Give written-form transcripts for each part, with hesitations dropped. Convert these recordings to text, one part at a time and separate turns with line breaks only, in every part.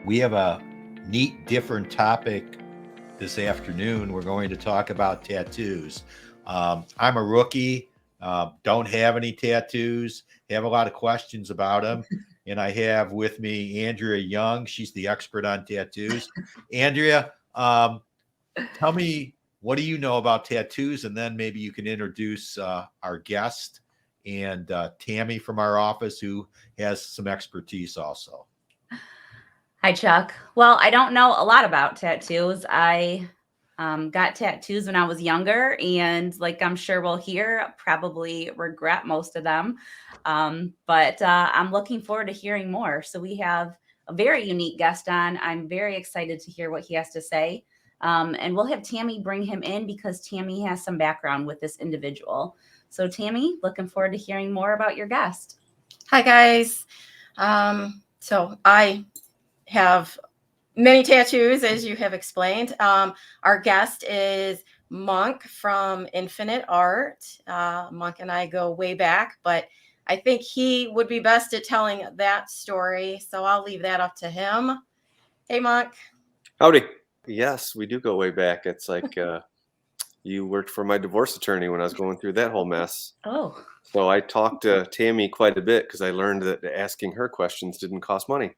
We have a neat, different topic this afternoon. We're going to talk about tattoos. I'm a rookie, don't have any tattoos, have a lot of questions about them. And I have with me Andrea Young. She's the expert on tattoos. Andrea, tell me, what do you know about tattoos? And then maybe you can introduce our guest and Tammy from our office, who has some expertise also.
Hi, Chuck. Well, I don't know a lot about tattoos. I got tattoos when I was younger, and like I'm sure we'll hear, probably regret most of them. But I'm looking forward to hearing more. So we have a very unique guest on. I'm very excited to hear what he has to say. And we'll have Tammy bring him in because Tammy has some background with this individual. So, Tammy, looking forward to hearing more about your guest.
Hi, guys. So I have many tattoos, as you have explained. Our guest is Monk from Infinite Art. Monk and I go way back, but I think he would be best at telling that story. So I'll leave that up to him. Hey, Monk.
Howdy. Yes, we do go way back. It's like you worked for my divorce attorney when I was going through that whole mess.
Oh.
So I talked to Tammy quite a bit because I learned that asking her questions didn't cost money.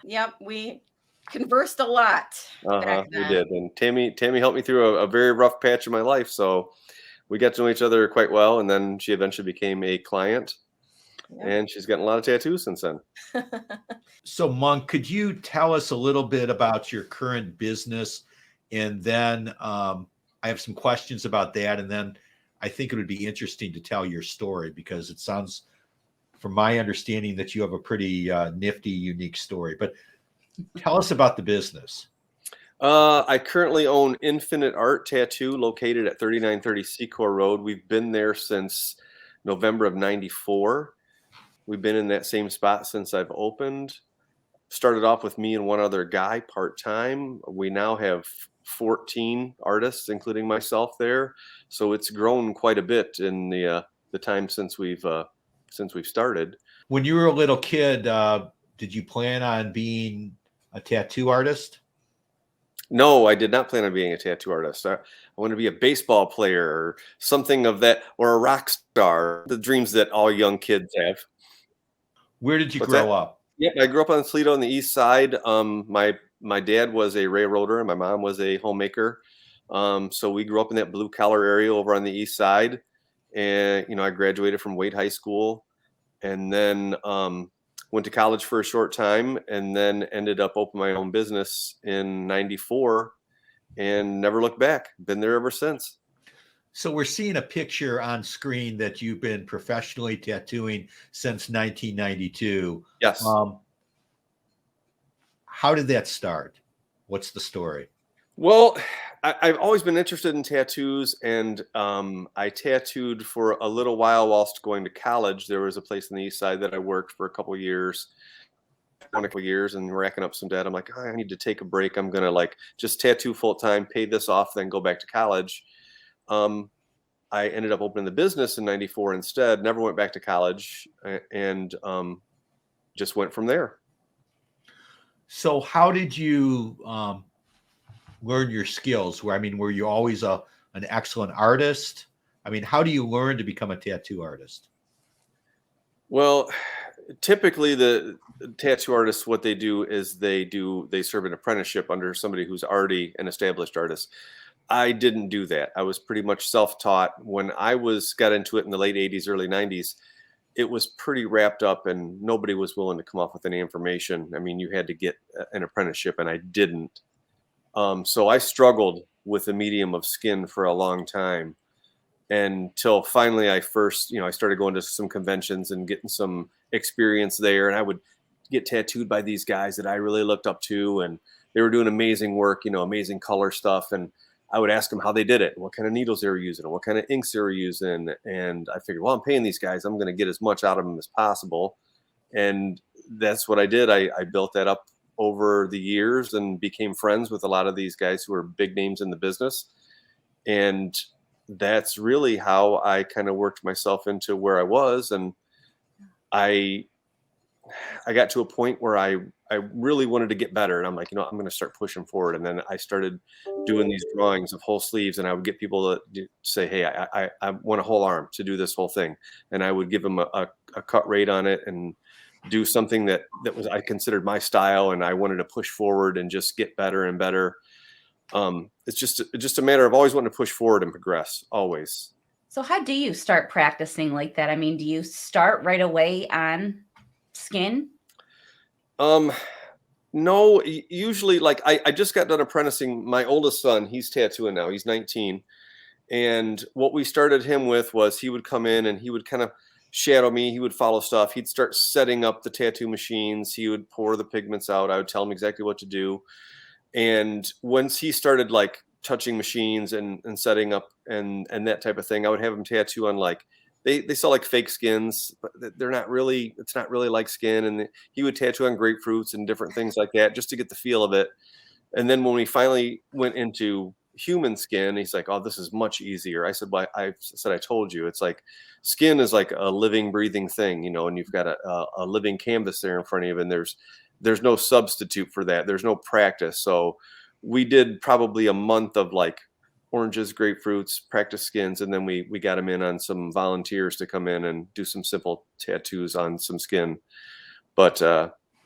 Yep, we conversed a lot.
We did. And Tammy helped me through a very rough patch of my life. So we got to know each other quite well. And then she eventually became a client. Yep. And she's gotten a lot of tattoos since then.
So, Monk, could you tell us a little bit about your current business? And then I have some questions about that. And then I think it would be interesting to tell your story, because it sounds, from my understanding, that you have a pretty nifty, unique story. But tell us about the business.
I currently own Infinite Art Tattoo, located at 3930 Secor Road. We've been there since November of '94. We've been in that same spot since I've opened. Started off with me and one other guy part-time. We now have 14 artists, including myself there. So it's grown quite a bit in the time since we've started.
When you were a little kid, did you plan on being a tattoo artist?
No, I did not plan on being a tattoo artist. I wanted to be a baseball player or something of that, or a rock star, the dreams that all young kids have.
Where did you grow up?
Yeah, I grew up on Toledo on the east side. My dad was a railroader and my mom was a homemaker. So we grew up in that blue collar area over on the east side. And, I graduated from Wade High School and then went to college for a short time and then ended up opening my own business in '94 and never looked back. Been there ever since.
So we're seeing a picture on screen that you've been professionally tattooing since 1992.
Yes.
How did that start? What's the story?
Well, I've always been interested in tattoos, and I tattooed for a little while whilst going to college. There was a place on the east side that I worked for a couple of years, and racking up some debt. I'm like, I need to take a break. I'm going to just tattoo full time, pay this off, then go back to college. I ended up opening the business in '94 instead, never went back to college, and just went from there.
So how did you learn your skills? Were you always an excellent artist? How do you learn to become a tattoo artist?
Well, typically the tattoo artists, what they do is they serve an apprenticeship under somebody who's already an established artist. I didn't do that. I was pretty much self-taught. When I got into it in the late '80s, early '90s, it was pretty wrapped up and nobody was willing to come up with any information. You had to get an apprenticeship and I didn't. So I struggled with the medium of skin for a long time until finally I started going to some conventions and getting some experience there. And I would get tattooed by these guys that I really looked up to, and they were doing amazing work, amazing color stuff. And I would ask them how they did it, what kind of needles they were using, what kind of inks they were using. And I figured, well, I'm paying these guys, I'm going to get as much out of them as possible. And that's what I did. I built that up over the years and became friends with a lot of these guys who are big names in the business. And that's really how I kind of worked myself into where I was. And I I got to a point where I really wanted to get better, and I'm like, I'm going to start pushing forward. And then I started doing these drawings of whole sleeves, and I would get people to say, hey, I want a whole arm to do this whole thing. And I would give them a cut rate on it and do something that was, I considered my style, and I wanted to push forward and just get better and better. It's just a matter of always wanting to push forward and progress, always.
So how do you start practicing like that? I mean, do you start right away on skin?
No, usually, like I just got done apprenticing my oldest son. He's tattooing now. He's 19. And what we started him with was he would come in and he would kind of shadow me. He would follow stuff. He'd start setting up the tattoo machines. He would pour the pigments out. I would tell him exactly what to do. And once he started like touching machines and setting up and that type of thing, I would have him tattoo on like, they sell like fake skins, but they're not really, it's not really like skin. And he would tattoo on grapefruits and different things like that just to get the feel of it. And then when we finally went into human skin, he's like, oh, this is much easier. I said, well, I told you, it's like skin is like a living, breathing thing, and you've got a living canvas there in front of you. And there's no substitute for that. There's no practice. So we did probably a month of like oranges, grapefruits, practice skins, and then we got them in on some volunteers to come in and do some simple tattoos on some skin. But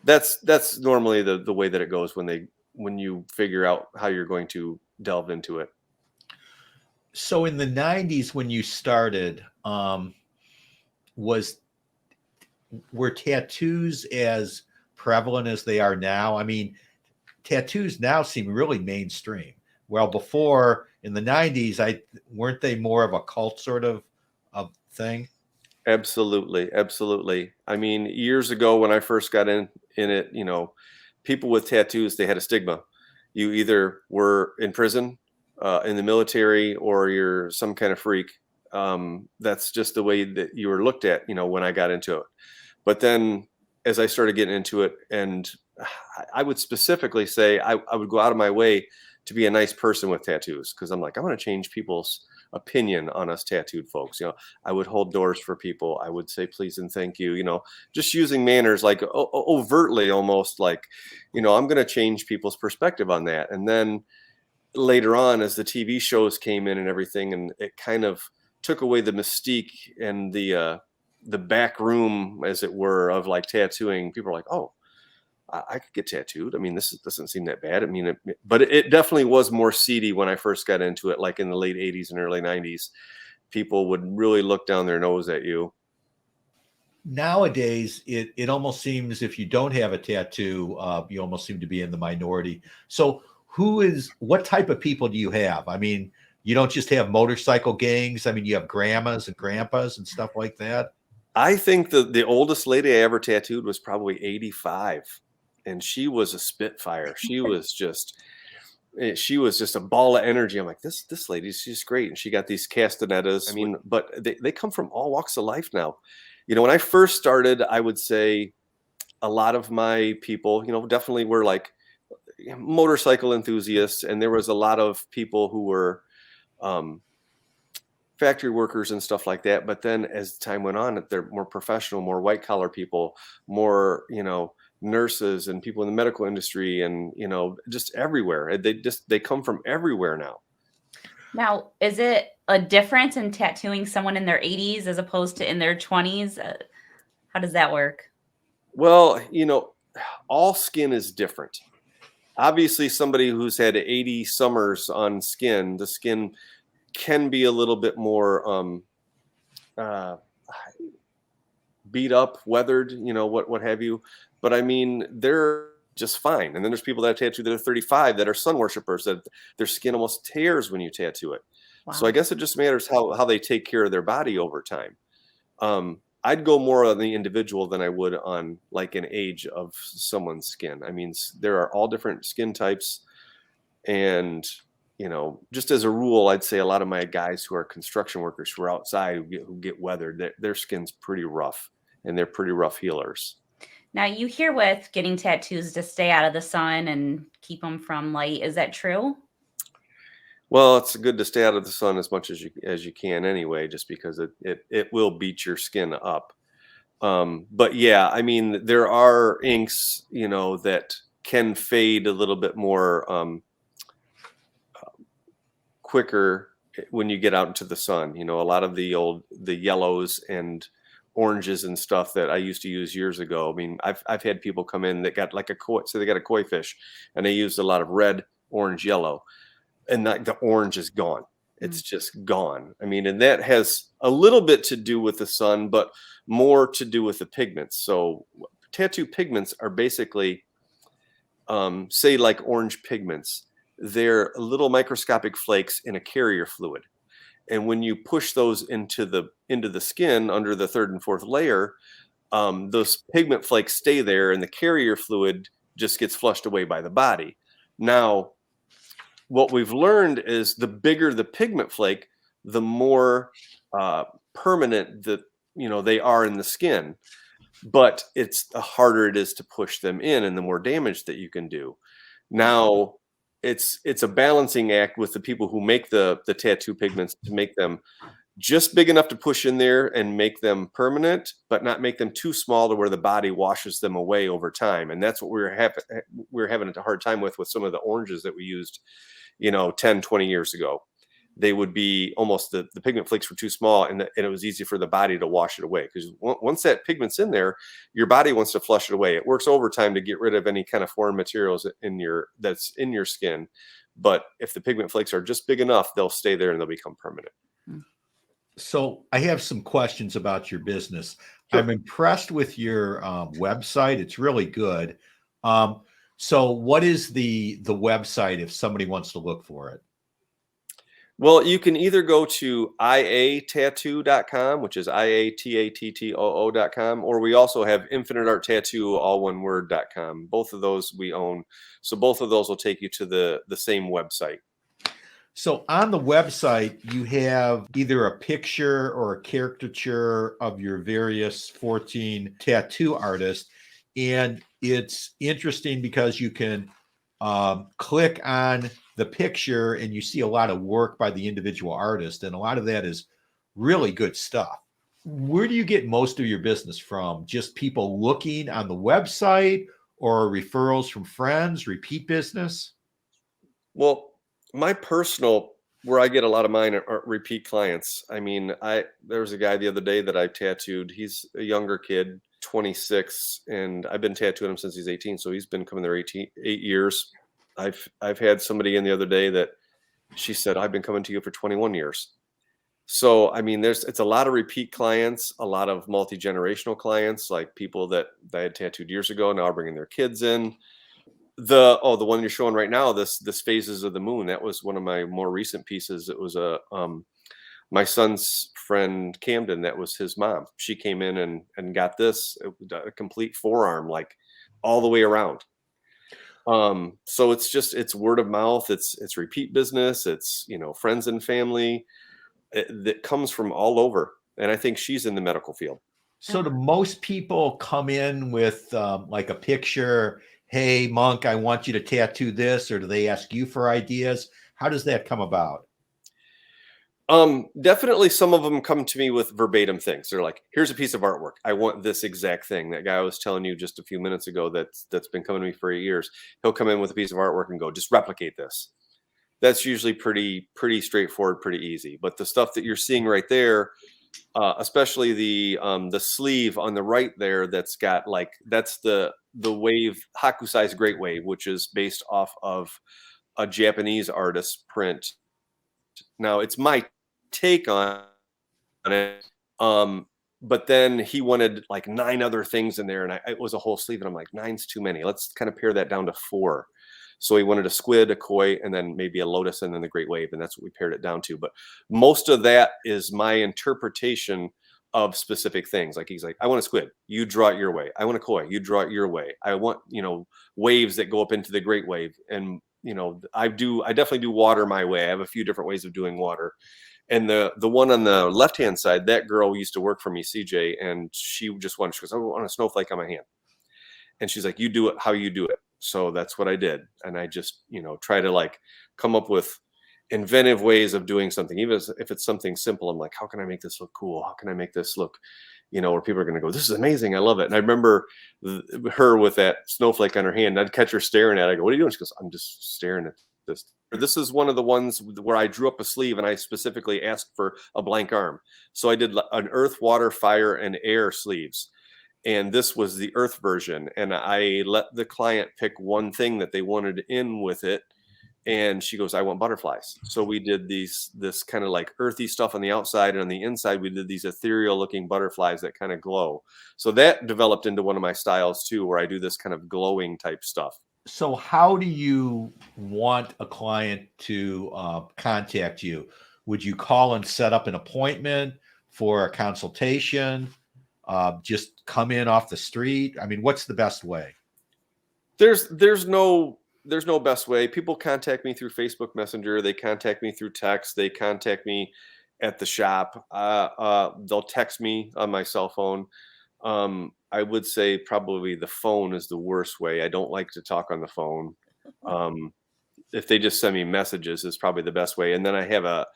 that's normally the way that it goes when you figure out how you're going to delve into it.
So in the 90s when you started, were tattoos as prevalent as they are now? I mean, tattoos now seem really mainstream. Well, before in the 90s, weren't they more of a cult sort of thing?
Absolutely. Absolutely. I mean, years ago when I first got in it, people with tattoos, they had a stigma. You either were in prison, in the military, or you're some kind of freak. That's just the way that you were looked at, when I got into it. But then as I started getting into it, and I would specifically say I would go out of my way to be a nice person with tattoos, because I'm like, I want to change people's opinion on us tattooed folks. I would hold doors for people. I would say please and thank you, just using manners like overtly, almost like, I'm going to change people's perspective on that. And then later on, as the TV shows came in and everything, and it kind of took away the mystique and the back room, as it were, of like tattooing, people are like, oh, I could get tattooed. I mean, this doesn't seem that bad. I mean, but it definitely was more seedy when I first got into it, like in the late 80s and early 90s. People would really look down their nose at you.
Nowadays, it almost seems if you don't have a tattoo, you almost seem to be in the minority. So what type of people do you have? I mean, you don't just have motorcycle gangs. I mean, you have grandmas and grandpas and stuff like that.
I think the oldest lady I ever tattooed was probably 85. And she was a spitfire. She was just a ball of energy. I'm like, this lady, she's great. And she got these castanettas. I mean, but they come from all walks of life now. When I first started, I would say a lot of my people, definitely were like motorcycle enthusiasts. And there was a lot of people who were factory workers and stuff like that. But then as time went on, they're more professional, more white collar people, more, nurses and people in the medical industry, and just everywhere. They come from everywhere now.
Now, is it a difference in tattooing someone in their 80s as opposed to in their 20s? How does that work?
Well, all skin is different. Obviously, somebody who's had 80 summers on skin, the skin can be a little bit more beat up, weathered, what have you. But I mean, they're just fine. And then there's people that tattoo that are 35 that are sun worshipers, that their skin almost tears when you tattoo it. Wow. So I guess it just matters how they take care of their body over time. I'd go more on the individual than I would on like an age of someone's skin. I mean, there are all different skin types. And, just as a rule, I'd say a lot of my guys who are construction workers who are outside, who get weathered, their skin's pretty rough, and they're pretty rough healers.
Now, you hear with getting tattoos to stay out of the sun and keep them from light. Is that true?
Well, it's good to stay out of the sun as much as you can anyway, just because it will beat your skin up. But yeah, I mean, there are inks, that can fade a little bit more quicker when you get out into the sun. A lot of the yellows and oranges and stuff that I used to use years ago. I mean, I've had people come in that got like so they got a koi fish, and they used a lot of red, orange, yellow, and the orange is gone. It's just gone. I mean, and that has a little bit to do with the sun, but more to do with the pigments. So tattoo pigments are basically, say like orange pigments, they're little microscopic flakes in a carrier fluid. And when you push those into the skin under the third and fourth layer, those pigment flakes stay there, and the carrier fluid just gets flushed away by the body. Now, what we've learned is the bigger the pigment flake, the more permanent they are in the skin. But the harder it is to push them in, and the more damage that you can do. Now, it's a balancing act with the people who make the tattoo pigments to make them just big enough to push in there and make them permanent, but not make them too small to where the body washes them away over time. And that's what we're having a hard time with some of the oranges that we used, 10, 20 years ago. They would be almost the pigment flakes were too small, and it was easy for the body to wash it away. Because once that pigment's in there, your body wants to flush it away. It works overtime to get rid of any kind of foreign materials that's in your skin. But if the pigment flakes are just big enough, they'll stay there and they'll become permanent.
So I have some questions about your business.
Sure.
I'm impressed with your website. It's really good. So what is the website if somebody wants to look for it?
Well, you can either go to iatattoo.com, which is IATATTOO.com, or we also have Infinite Art Tattoo, all one word.com. Both of those we own. So both of those will take you to the same website.
So on the website, you have either a picture or a caricature of your various 14 tattoo artists. And it's interesting because you can click on the picture and you see a lot of work by the individual artist. And a lot of that is really good stuff. Where do you get most of your business from? Just people looking on the website, or referrals from friends, repeat business?
Well, my personal, where I get a lot of mine are repeat clients. I mean, there was a guy the other day that I tattooed. He's a younger kid, 26, and I've been tattooing him since he's 18. So he's been coming there 8 years. I've had somebody in the other day that she said, I've been coming to you for 21 years. So, I mean, it's a lot of repeat clients, a lot of multi-generational clients, like people that I had tattooed years ago now are bringing their kids in. The one you're showing right now, this Phases of the Moon, that was one of my more recent pieces. It was my son's friend Camden, that was his mom. She came in and got this, a complete forearm, like all the way around. So it's word of mouth, it's repeat business, it's friends and family that comes from all over. And I think she's in the medical field.
So do most people come in with like a picture? Hey, Monk, I want you to tattoo this, or do they ask you for ideas? How does that come about?
Definitely some of them come to me with verbatim things. They're like, here's a piece of artwork. I want this exact thing. That guy I was telling you just a few minutes ago that's been coming to me for 8 years. He'll come in with a piece of artwork and go, just replicate this. That's usually pretty straightforward, pretty easy. But the stuff that you're seeing right there, especially the sleeve on the right there, that's the wave, Hakusai's Great Wave, which is based off of a Japanese artist's print. Now it's my take on it, but then he wanted like 9 other things in there, and it was a whole sleeve, and I'm like, 9's too many. Let's kind of pare that down to 4. So he wanted a squid, a koi, and then maybe a lotus, and then the Great Wave, and that's what we pared it down to. But most of that is my interpretation of specific things. Like he's like, I want a squid, you draw it your way. I want a koi, you draw it your way. I want waves that go up into the Great Wave, and I definitely do water my way. I have a few different ways of doing water. And the one on the left-hand side, that girl used to work for me, CJ, and she goes, I want a snowflake on my hand. And she's like, you do it how you do it. So that's what I did. And I just, try to like come up with inventive ways of doing something, even if it's something simple. I'm like, how can I make this look cool? How can I make this look, where people are going to go, this is amazing, I love it. And I remember her with that snowflake on her hand. I'd catch her staring at it. I go, what are you doing? She goes, I'm just staring at this. This is one of the ones where I drew up a sleeve and I specifically asked for a blank arm. So I did an earth, water, fire, and air sleeves. And this was the earth version. And I let the client pick one thing that they wanted in with it. And she goes, I want butterflies. So we did this kind of like earthy stuff on the outside, and on the inside, we did these ethereal looking butterflies that kind of glow. So that developed into one of my styles too, where I do this kind of glowing type stuff.
So how do you want a client to contact you? Would you call and set up an appointment for a consultation? Just come in off the street? I mean, what's the best way?
There's no best way. People contact me through Facebook Messenger. They contact me through text. They contact me at the shop. They'll text me on my cell phone. I would say probably the phone is the worst way. I don't like to talk on the phone. If they just send me messages is probably the best way. And then I have a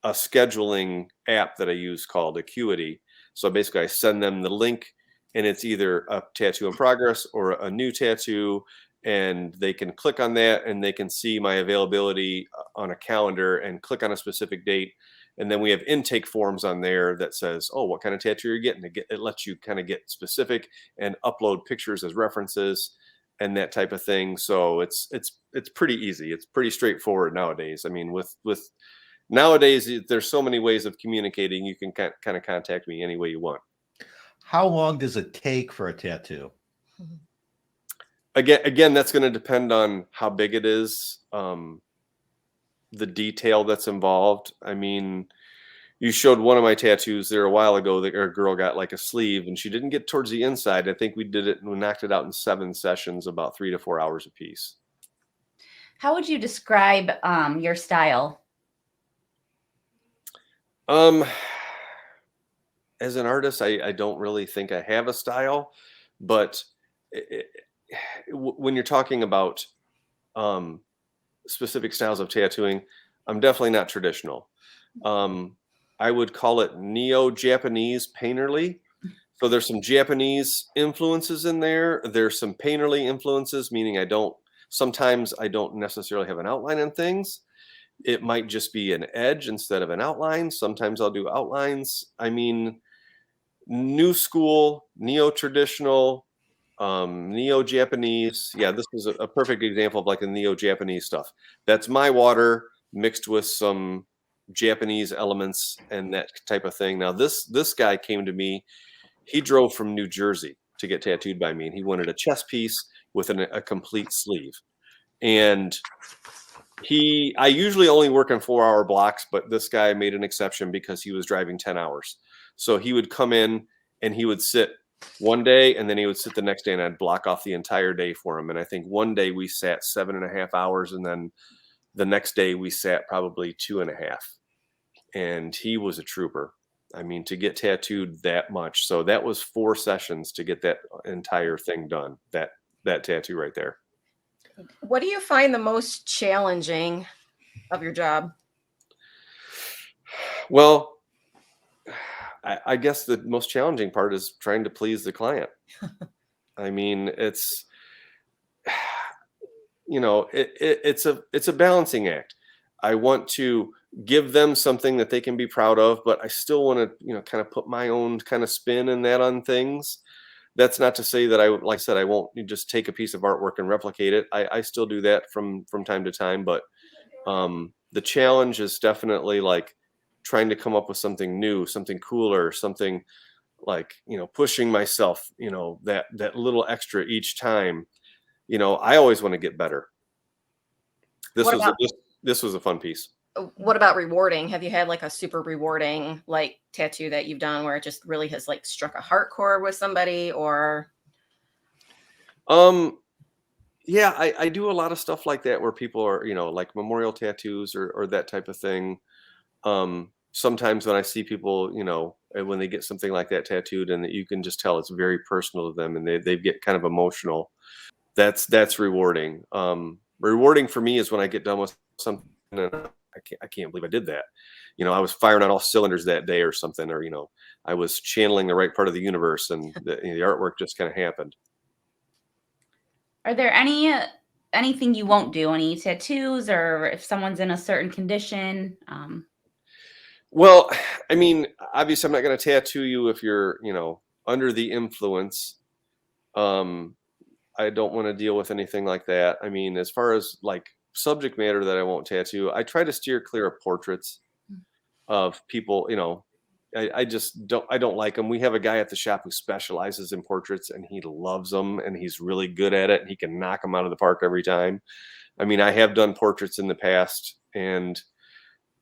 scheduling app that I use called Acuity. So basically I send them the link, and it's either a tattoo in progress or a new tattoo, and they can click on that and they can see my availability on a calendar and click on a specific date. And then we have intake forms on there that says, oh, what kind of tattoo you're getting. It lets you kind of get specific and upload pictures as references and that type of thing. So it's pretty easy. It's pretty straightforward nowadays. I mean, with nowadays, there's so many ways of communicating. You can kind of contact me any way you want.
How long does it take for a tattoo?
Again, that's going to depend on how big it is, the detail that's involved. I mean, you showed one of my tattoos there a while ago that a girl got like a sleeve, and she didn't get towards the inside. I think we knocked it out in 7 sessions, about 3 to 4 hours a piece.
How would you describe your style?
As an artist, I don't really think I have a style, but when you're talking about specific styles of tattooing, I'm definitely not traditional. I would call it neo-Japanese painterly. So there's some Japanese influences in there. There's some painterly influences, meaning sometimes I don't necessarily have an outline on things. It might just be an edge instead of an outline. Sometimes I'll do outlines. I mean, new school, neo-traditional, neo-Japanese. Yeah, this was a perfect example of like a neo-Japanese stuff. That's my water mixed with some Japanese elements and that type of thing. Now, this guy came to me. He drove from New Jersey to get tattooed by me, and he wanted a chest piece with a complete sleeve. And I usually only work in 4-hour blocks, but this guy made an exception because he was driving 10 hours. So he would come in and he would sit one day, and then he would sit the next day, and I'd block off the entire day for him. And I think one day we sat 7.5 hours, and then the next day we sat probably 2.5. And he was a trooper. I mean, to get tattooed that much. So that was 4 sessions to get that entire thing done, that tattoo right there.
What do you find the most challenging of your job?
Well, I guess the most challenging part is trying to please the client. I mean, it's a balancing act. I want to give them something that they can be proud of, but I still want to, kind of put my own kind of spin in that on things. That's not to say that like I said, I won't just take a piece of artwork and replicate it. I still do that from time to time, but the challenge is definitely like trying to come up with something new, something cooler, something like, pushing myself, that little extra each time. I always want to get better. This was a fun piece.
What about rewarding? Have you had like a super rewarding like tattoo that you've done where it just really has like struck a heart chord with somebody? Or
yeah, I do a lot of stuff like that where people are, like memorial tattoos or that type of thing. Sometimes when I see people, when they get something like that tattooed, and that you can just tell it's very personal to them, and they get kind of emotional, that's rewarding. Rewarding for me is when I get done with something and I can't believe I did that. I was firing on all cylinders that day or something, or, I was channeling the right part of the universe, and the artwork just kind of happened.
Are there anything you won't do? Any tattoos, or if someone's in a certain condition?
Well, I mean, obviously I'm not going to tattoo you if you're, under the influence. I don't want to deal with anything like that. I mean, as far as like subject matter that I won't tattoo, I try to steer clear of portraits of people, I just don't like them. We have a guy at the shop who specializes in portraits, and he loves them, and he's really good at it, and he can knock them out of the park every time. I mean, I have done portraits in the past, and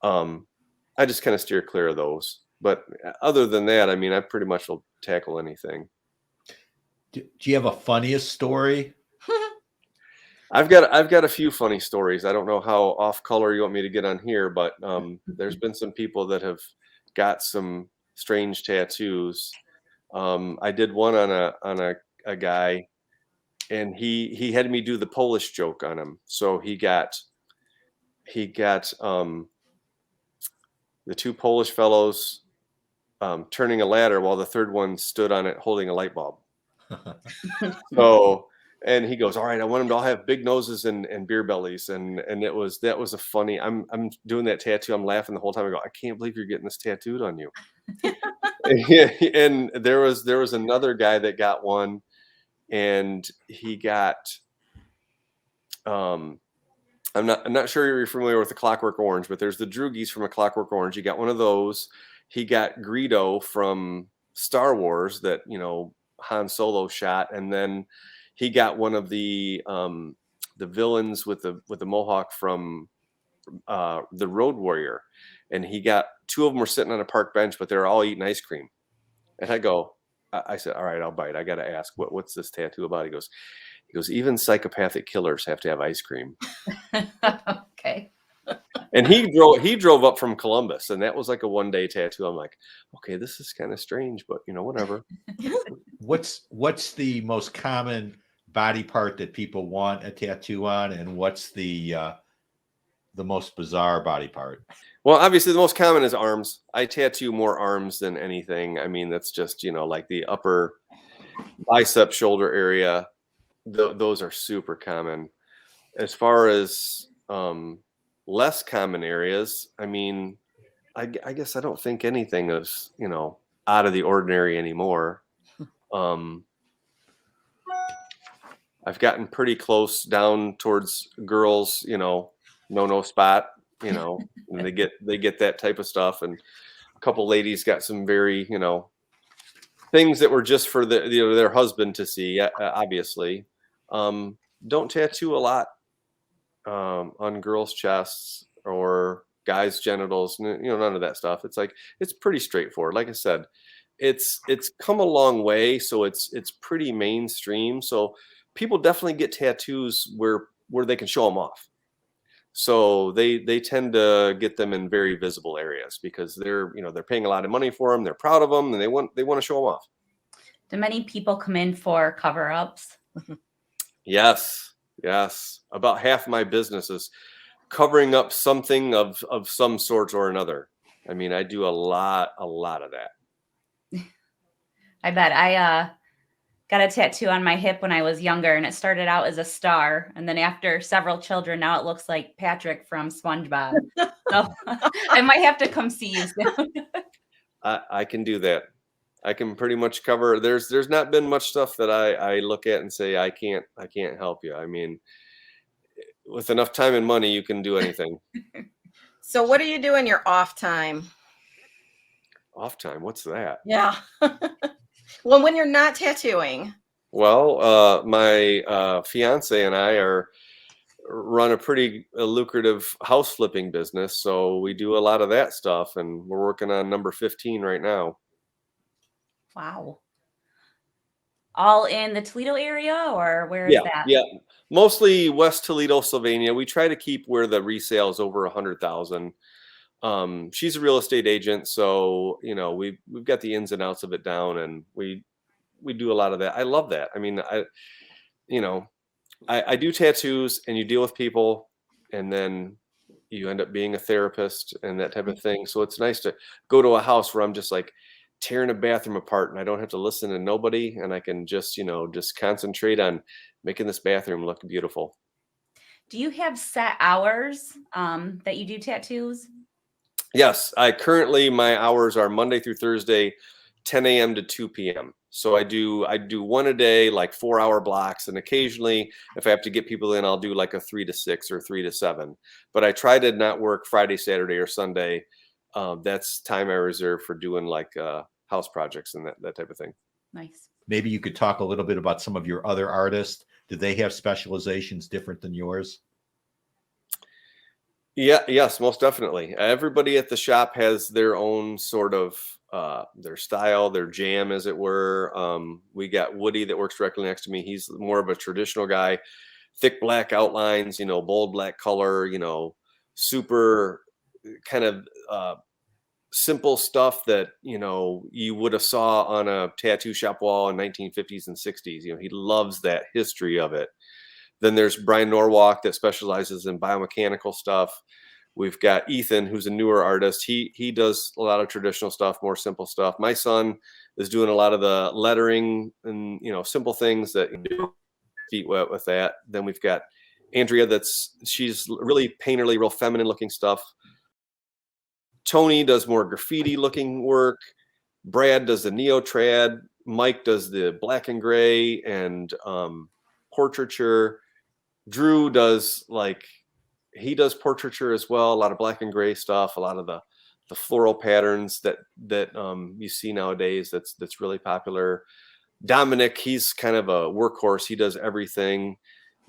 I just kind of steer clear of those. But other than that, I mean, I pretty much will tackle anything.
Do you have a funniest story?
I've got a few funny stories. I don't know how off color you want me to get on here, but there's been some people that have got some strange tattoos. I did one on a guy, and he had me do the Polish joke on him. So he got the two Polish fellows turning a ladder while the third one stood on it holding a light bulb. So, and he goes, all right, I want them to all have big noses and beer bellies. And that was a funny, I'm doing that tattoo. I'm laughing the whole time. I go, I can't believe you're getting this tattooed on you. And there was another guy that got one, and he got, I'm not sure you're familiar with the Clockwork Orange, but there's the Droogies from A Clockwork Orange. He got one of those. He got Greedo from Star Wars that, Han Solo shot, and then he got one of the villains with the mohawk from the Road Warrior, and he got two of them were sitting on a park bench, but they're all eating ice cream. And I said, all right, I'll bite. I got to ask, what's this tattoo about? He goes, even psychopathic killers have to have ice cream.
Okay.
And he drove up from Columbus, and that was like a one-day tattoo. I'm like, okay, this is kind of strange, but whatever.
What's the most common body part that people want a tattoo on, and what's the most bizarre body part?
Well, obviously the most common is arms. I tattoo more arms than anything. I mean, that's just, like the upper bicep shoulder area. Those are super common. As far as less common areas, I mean, I guess I don't think anything is, out of the ordinary anymore. I've gotten pretty close down towards girls, no spot, and they get that type of stuff. And a couple ladies got some very, things that were just for their husband to see, obviously. Don't tattoo a lot on girls' chests or guys' genitals, none of that stuff. It's like, it's pretty straightforward. Like I said, it's come a long way, so it's pretty mainstream. So people definitely get tattoos where they can show them off. So they tend to get them in very visible areas because they're paying a lot of money for them. They're proud of them, and they want to show them off.
Do many people come in for cover-ups?
Yes. About half my business is covering up something of some sort or another. I mean, I do a lot of that.
I bet. I got a tattoo on my hip when I was younger, and it started out as a star. And then after several children, now it looks like Patrick from SpongeBob. So I might have to come see you soon.
I can do that. I can pretty much cover. There's not been much stuff that I look at and say, I can't help you. I mean, with enough time and money, you can do anything.
So what do you do in your off time?
Off time? What's that?
Yeah. Well, when you're not tattooing.
Well, my fiance and I run a pretty lucrative house flipping business. So we do a lot of that stuff, and we're working on number 15 right now.
Wow. All in the Toledo area, or where is that?
Yeah. Mostly West Toledo, Sylvania. We try to keep where the resale is over 100,000. She's a real estate agent, so we've got the ins and outs of it down, and we do a lot of that. I love that. I mean, I do tattoos, and you deal with people, and then you end up being a therapist and that type of thing. So it's nice to go to a house where I'm just like tearing a bathroom apart and I don't have to listen to nobody, and I can just, just concentrate on making this bathroom look beautiful.
Do you have set hours that you do tattoos?
Yes, my hours are Monday through Thursday, 10 a.m. to 2 p.m. So I do one a day, like 4-hour blocks, and occasionally if I have to get people in, I'll do like a 3 to 6 or 3 to 7. But I try to not work Friday, Saturday, or Sunday. That's time I reserve for doing like house projects and that type of thing.
Nice.
Maybe you could talk a little bit about some of your other artists. Do they have specializations different than yours?
Yeah, yes, most definitely. Everybody at the shop has their own sort of their style, their jam, as it were. We got Woody that works directly next to me. He's more of a traditional guy, thick black outlines, bold black color, super kind of simple stuff that you would have saw on a tattoo shop wall in 1950s and 60s. He loves that history of it. Then there's Brian Norwalk that specializes in biomechanical stuff. We've got Ethan, who's a newer artist. He does a lot of traditional stuff, more simple stuff. My son is doing a lot of the lettering and simple things that you do feet wet with that. Then we've got Andrea, she's really painterly, real feminine looking stuff. Tony does more graffiti looking work. Brad does the neo-trad. Mike does the black and gray and portraiture. Drew does he does portraiture as well, a lot of black and gray stuff, a lot of the floral patterns that you see nowadays. That's really popular. Dominic, he's kind of a workhorse. He does everything.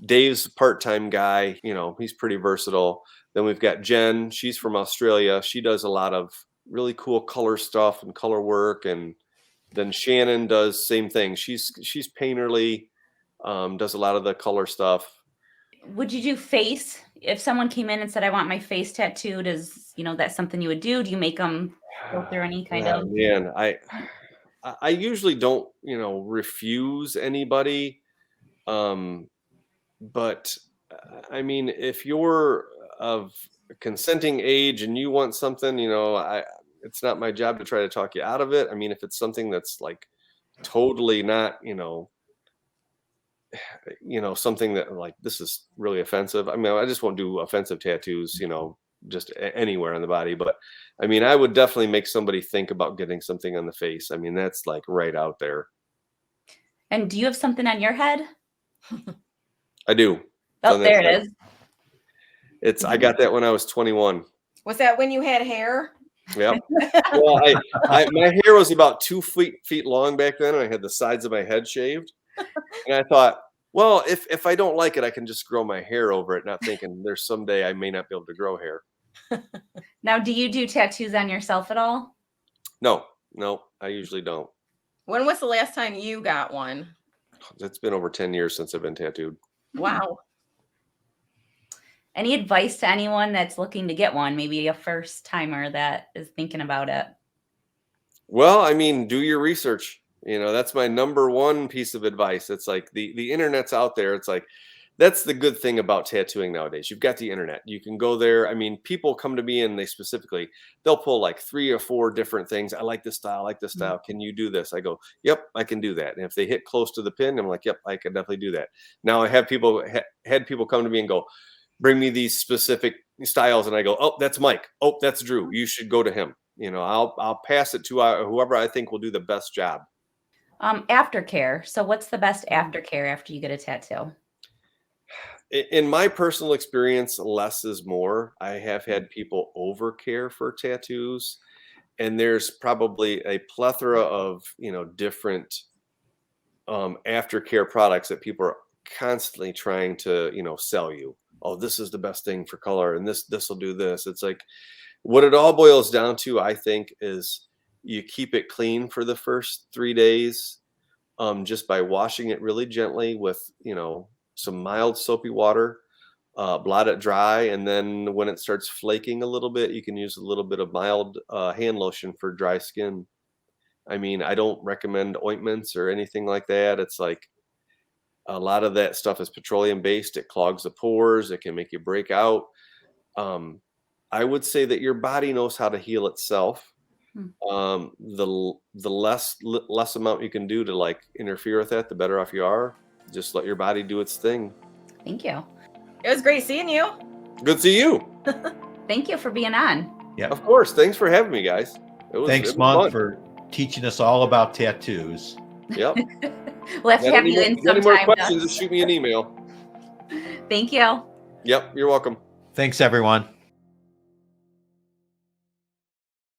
Dave's a part-time guy. He's pretty versatile. Then we've got Jen. She's from Australia. She does a lot of really cool color stuff and color work. And then Shannon does same thing. She's painterly, does a lot of the color stuff.
Would you do face? If someone came in and said, I want my face tattooed, is that's something you would do? Do you make them go through any kind of?
Man, I usually don't, refuse anybody. But I mean, if you're of consenting age and you want something, it's not my job to try to talk you out of it. I mean, if it's something that's like totally not, something that like, this is really offensive. I mean, I just won't do offensive tattoos, just anywhere on the body. But I mean, I would definitely make somebody think about getting something on the face. I mean, that's like right out there.
And do you have something on your head?
I do.
Oh, there it is.
I got that when I was 21.
Was that when you had hair?
Yep. Well, my hair was about 2 feet long back then, and I had the sides of my head shaved. And I thought, well, if I don't like it, I can just grow my hair over it, not thinking there's someday I may not be able to grow hair.
Now, do you do tattoos on yourself at all?
No, I usually don't.
When was the last time you got one?
It's been over 10 years since I've been tattooed.
Wow.
Any advice to anyone that's looking to get one, maybe a first timer that is thinking about it?
Well, I mean, do your research. That's my number one piece of advice. It's like the internet's out there. It's like, that's the good thing about tattooing nowadays. You've got the internet. You can go there. I mean, people come to me and they'll pull like 3 or 4 different things. I like this style. I like this style. Can you do this? I go, yep, I can do that. And if they hit close to the pin, I'm like, yep, I can definitely do that. Now I have had people come to me and go, bring me these specific styles. And I go, oh, that's Mike. Oh, that's Drew. You should go to him. I'll pass it to whoever I think will do the best job.
Aftercare. So what's the best aftercare after you get a tattoo?
In my personal experience, less is more. I have had people overcare for tattoos, and there's probably a plethora of different aftercare products that people are constantly trying to sell you. Oh, this is the best thing for color, and this will do this. It's like what it all boils down to, I think, is you keep it clean for the first 3 days, just by washing it really gently with some mild soapy water, blot it dry, and then when it starts flaking a little bit, you can use a little bit of mild hand lotion for dry skin. I mean, I don't recommend ointments or anything like that. It's like a lot of that stuff is petroleum based. It clogs the pores. It can make you break out. I would say that your body knows how to heal itself. The less amount you can do to like interfere with that, the better off you are. Just let your body do its thing.
Thank you.
It was great seeing you.
Good to see you.
Thank you for being on.
Yeah.
Of course. Thanks for having me, guys.
Thanks,
it was
Monk,
fun.
for teaching us all about tattoos.
Yep.
We'll have to have you in
Any more
sometime.
questions, just shoot me an email.
Thank you.
Yep. You're welcome.
Thanks, everyone.